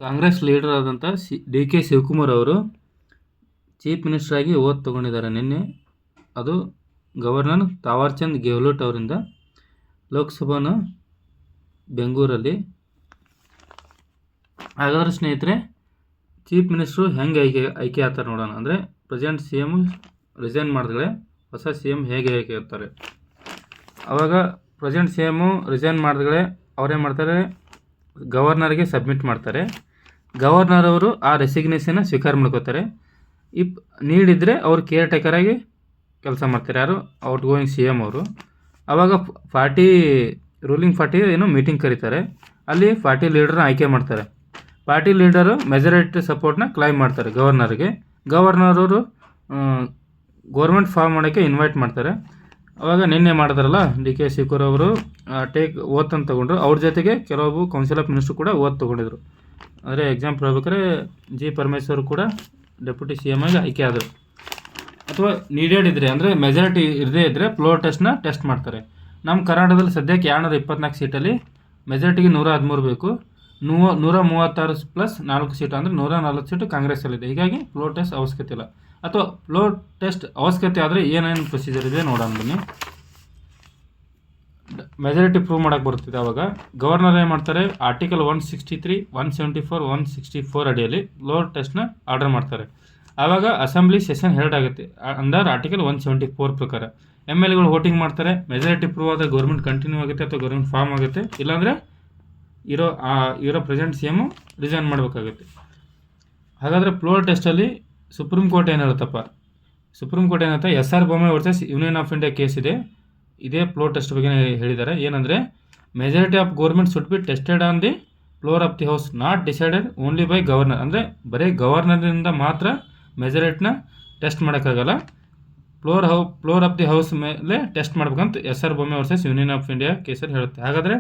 Congress leader ಆದಂಥ D K Shivakumar ಅವರು chief minister ಆಗಿ ಓತ್ ತಗೊಂಡಿದ್ದಾರೆ ನಿನ್ನೆ. ಅದು ಗವರ್ನರ್ ತಾವರ್ಚಂದ್ ಗೆಹ್ಲೋಟ್ ಅವರಿಂದ ಲೋಕಸಭಾನ ಬೆಂಗಳೂರಲ್ಲಿ. ಹಾಗಾದ್ರೆ ಸ್ನೇಹಿತರೆ, ಚೀಫ್ ಮಿನಿಸ್ಟ್ರು ಹೆಂಗೆ ಆಯ್ಕೆ ಆಗ್ತಾರೆ ನೋಡೋಣ. ಅಂದರೆ ಪ್ರೆಸೆಂಟ್ ಸಿ ಎಮ್ ರಿಸೈನ್ ಮಾಡಿದ್ರೆ ಹೊಸ ಸಿ ಎಮ್ ಹೇಗೆ ಆಯ್ಕೆ ಆಗ್ತಾರೆ. ಆವಾಗ ಪ್ರೆಸೆಂಟ್ ಸಿ ಎಮ್ಮು ರಿಸೈನ್ ಮಾಡಿದ್ರೆ ಅವರೇನು ಮಾಡ್ತಾರೆ, ಗವರ್ನರ್ಗೆ ಸಬ್ಮಿಟ್ ಮಾಡ್ತಾರೆ. ಗವರ್ನರ್ ಅವರು ಆ ರೆಸಿಗ್ನೇಷನ್ನ ಸ್ವೀಕಾರ ಮಾಡ್ಕೋತಾರೆ. ನೀಡಿದರೆ ಅವ್ರು ಕೇರ್ ಟೇಕರಾಗಿ ಕೆಲಸ ಮಾಡ್ತಾರೆ. ಯಾರು ಔಟ್ ಗೋಯಿಂಗ್ ಸಿ ಎಮ್ ಅವರು. ಆವಾಗ ರೂಲಿಂಗ್ ಪಾರ್ಟಿ ಮೀಟಿಂಗ್ ಕರೀತಾರೆ. ಅಲ್ಲಿ ಪಾರ್ಟಿ ಲೀಡರ್ನ ಆಯ್ಕೆ ಮಾಡ್ತಾರೆ. ಪಾರ್ಟಿ ಲೀಡರು ಮೆಜಾರಿಟಿ ಸಪೋರ್ಟ್ನ ಕ್ಲೈಮ್ ಮಾಡ್ತಾರೆ ಗವರ್ನರ್ಗೆ. ಗವರ್ನರ್ ಅವರು ಗೌರ್ಮೆಂಟ್ ಫಾರ್ಮ್ ಮಾಡೋಕ್ಕೆ ಇನ್ವೈಟ್ ಮಾಡ್ತಾರೆ. ಆವಾಗ ನಿನ್ನೆ ಮಾಡಿದ್ರಲ್ಲ ಡಿ ಕೆ ಶಿವಕುಮಾರ್ ಅವರು ಓತ್ ಅಂತ ತೊಗೊಂಡ್ರು. ಅವ್ರ ಜೊತೆಗೆ ಕೆಲವೊಬ್ಬರು ಕೌನ್ಸಿಲ್ ಆಫ್ ಮಿನಿಸ್ಟ್ರು ಕೂಡ ಓತ್ ತೊಗೊಂಡಿದ್ರು. ಅಂದರೆ ಎಕ್ಸಾಂಪಲ್ ಹೇಳ್ಬೇಕಾದ್ರೆ ಜಿ ಪರಮೇಶ್ವರ್ ಕೂಡ ಡೆಪ್ಯೂಟಿ ಸಿ ಎಮ್ ಆಗಿ ಆಯ್ಕೆ ಆದರು. ಅಥವಾ ನೀಡೆಡ್ ಇದ್ದರೆ ಅಂದರೆ ಮೆಜಾರಿಟಿ ಇರದೇ ಇದ್ದರೆ ಫ್ಲೋರ್ ಟೆಸ್ಟ್ ಮಾಡ್ತಾರೆ. ನಮ್ಮ ಕರ್ನಾಟಕದಲ್ಲಿ ಸದ್ಯಕ್ಕೆ 224 ಸೀಟಲ್ಲಿ ಮೆಜಾರಿಟಿಗೆ 113 ಬೇಕು. 136 ಪ್ಲಸ್ 4 ಸೀಟು ಅಂದರೆ 140 ಸೀಟು ಕಾಂಗ್ರೆಸ್ಸಲ್ಲಿದೆ. ಹೀಗಾಗಿ ಫ್ಲೋರ್ ಟೆಸ್ಟ್ ಅವಶ್ಯಕತೆ ಇಲ್ಲ. ಅಥವಾ ಫ್ಲೋರ್ ಟೆಸ್ಟ್ ಅವಶ್ಯಕತೆ ಆದರೆ ಏನೇನು ಪ್ರೊಸೀಜರ್ ಇದೆ ನೋಡೋಣ ಬನ್ನಿ. ಮೆಜಾರಿಟಿ ಪ್ರೂವ್ ಮಾಡೋಕ್ಕೆ ಬರುತ್ತಿದೆ. ಆವಾಗ ಗವರ್ನರ್ ಏನು ಮಾಡ್ತಾರೆ, ಆರ್ಟಿಕಲ್ 163, 174, 164 ಅಡಿಯಲ್ಲಿ ಫ್ಲೋರ್ ಟೆಸ್ಟ್ನ ಆರ್ಡರ್ ಮಾಡ್ತಾರೆ. ಆವಾಗ ಅಸೆಂಬ್ಲಿ ಸೆಷನ್ ಹೆಲ್ಡ್ ಆಗುತ್ತೆ ಅಂಡರ್ ಆರ್ಟಿಕಲ್ 174 ಪ್ರಕಾರ. ಎಮ್ ಎಲ್ ಎಗಳು ಮಾಡ್ತಾರೆ. ಮೆಜಾರಿಟಿ ಪ್ರೂವ್ ಆದರೆ ಗೌರ್ಮೆಂಟ್ ಕಂಟಿನ್ಯೂ ಆಗುತ್ತೆ ಅಥವಾ ಗೌರ್ಮೆಂಟ್ ಫಾರ್ಮ್ ಆಗುತ್ತೆ. ಇಲ್ಲಾಂದರೆ ಇರೋ ಪ್ರೆಸೆಂಟ್ ಸಿ ಎಮ್ಮು ರಿಸೈನ್ ಮಾಡಬೇಕಾಗುತ್ತೆ. ಹಾಗಾದರೆ ಫ್ಲೋರ್ ಟೆಸ್ಟಲ್ಲಿ ಸುಪ್ರೀಂ ಕೋರ್ಟ್ ಏನು ಹೇಳುತ್ತಪ್ಪ, ಸುಪ್ರೀಂ ಕೋರ್ಟ್ ಏನಂತ SR Bommai versus union of India case ಇದೆ. ಇದೇ ಫ್ಲೋರ್ ಟೆಸ್ಟ್ ಬಗ್ಗೆ ಹೇಳಿದ್ದಾರೆ. ಏನಂದರೆ majority of government should be tested on the floor of the house, not decided only by governor. ಅಂದರೆ ಬರೀ ಗವರ್ನರ್ನಿಂದ ಮಾತ್ರ ಮೆಜಾರಿಟಿನ ಟೆಸ್ಟ್ ಮಾಡೋಕ್ಕಾಗಲ್ಲ, ಫ್ಲೋರ್ ಆಫ್ ದಿ ಹೌಸ್ ಮೇಲೆ ಟೆಸ್ಟ್ ಮಾಡ್ಬೇಕಂತ SR Bommai versus union of India ಕೇಸಲ್ಲಿ ಹೇಳುತ್ತೆ. ಹಾಗಾದರೆ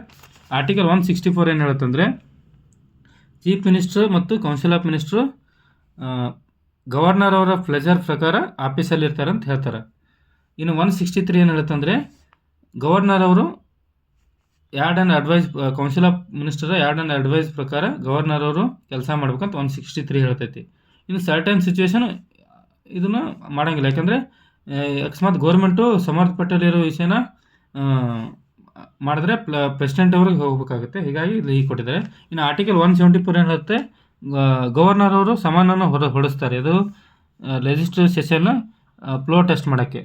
ಆರ್ಟಿಕಲ್ 164 ಏನು ಹೇಳುತ್ತಂದರೆ, ಚೀಫ್ ಮಿನಿಸ್ಟ್ರು ಮತ್ತು ಕೌನ್ಸಿಲ್ ಆಫ್ ಮಿನಿಸ್ಟ್ರು ಗವರ್ನರ್ ಅವರ ಪ್ಲೆಜರ್ ಪ್ರಕಾರ ಆಫೀಸಲ್ಲಿ ಇರ್ತಾರೆ ಅಂತ ಹೇಳ್ತಾರೆ. ಇನ್ನು 163 ಏನು ಹೇಳುತ್ತಂದರೆ, ಗವರ್ನರ್ ಅವರು ಕೌನ್ಸಿಲ್ ಆಫ್ ಮಿನಿಸ್ಟರ್ ಅಡ್ವೈಸ್ ಪ್ರಕಾರ ಗವರ್ನರ್ ಅವರು ಕೆಲಸ ಮಾಡ್ಬೇಕಂತ 163 ಹೇಳ್ತೈತಿ. ಇನ್ನು ಸರ್ಟನ್ ಸಿಚುವೇಶನ್ ಇದನ್ನು ಮಾಡೋಂಗಿಲ್ಲ. ಯಾಕಂದರೆ ಅಕಸ್ಮಾತ್ ಗೌರ್ಮೆಂಟು ಸಂಬಂಧಪಟ್ಟಲ್ಲಿರೋ ವಿಷಯನ ಮಾಡಿದ್ರೆ ಪ್ರೆಸಿಡೆಂಟ್ ಅವ್ರಿಗೆ ಹೋಗಬೇಕಾಗುತ್ತೆ. ಹೀಗಾಗಿ ಇಲ್ಲಿ ಕೊಟ್ಟಿದ್ದಾರೆ. ಇನ್ನು ಆರ್ಟಿಕಲ್ 174 ಏನು ಹೇಳುತ್ತೆ, ಗವರ್ನರ್ ಅವರು ಸಮಾನನ ಹೊಡಿಸ್ತಾರೆ. ಇದು ಲೆಜಿಸ್ಲೇಟಿವ್ ಸೆಷನ್ನ ಫ್ಲೋರ್ ಟೆಸ್ಟ್ ಮಾಡೋಕ್ಕೆ.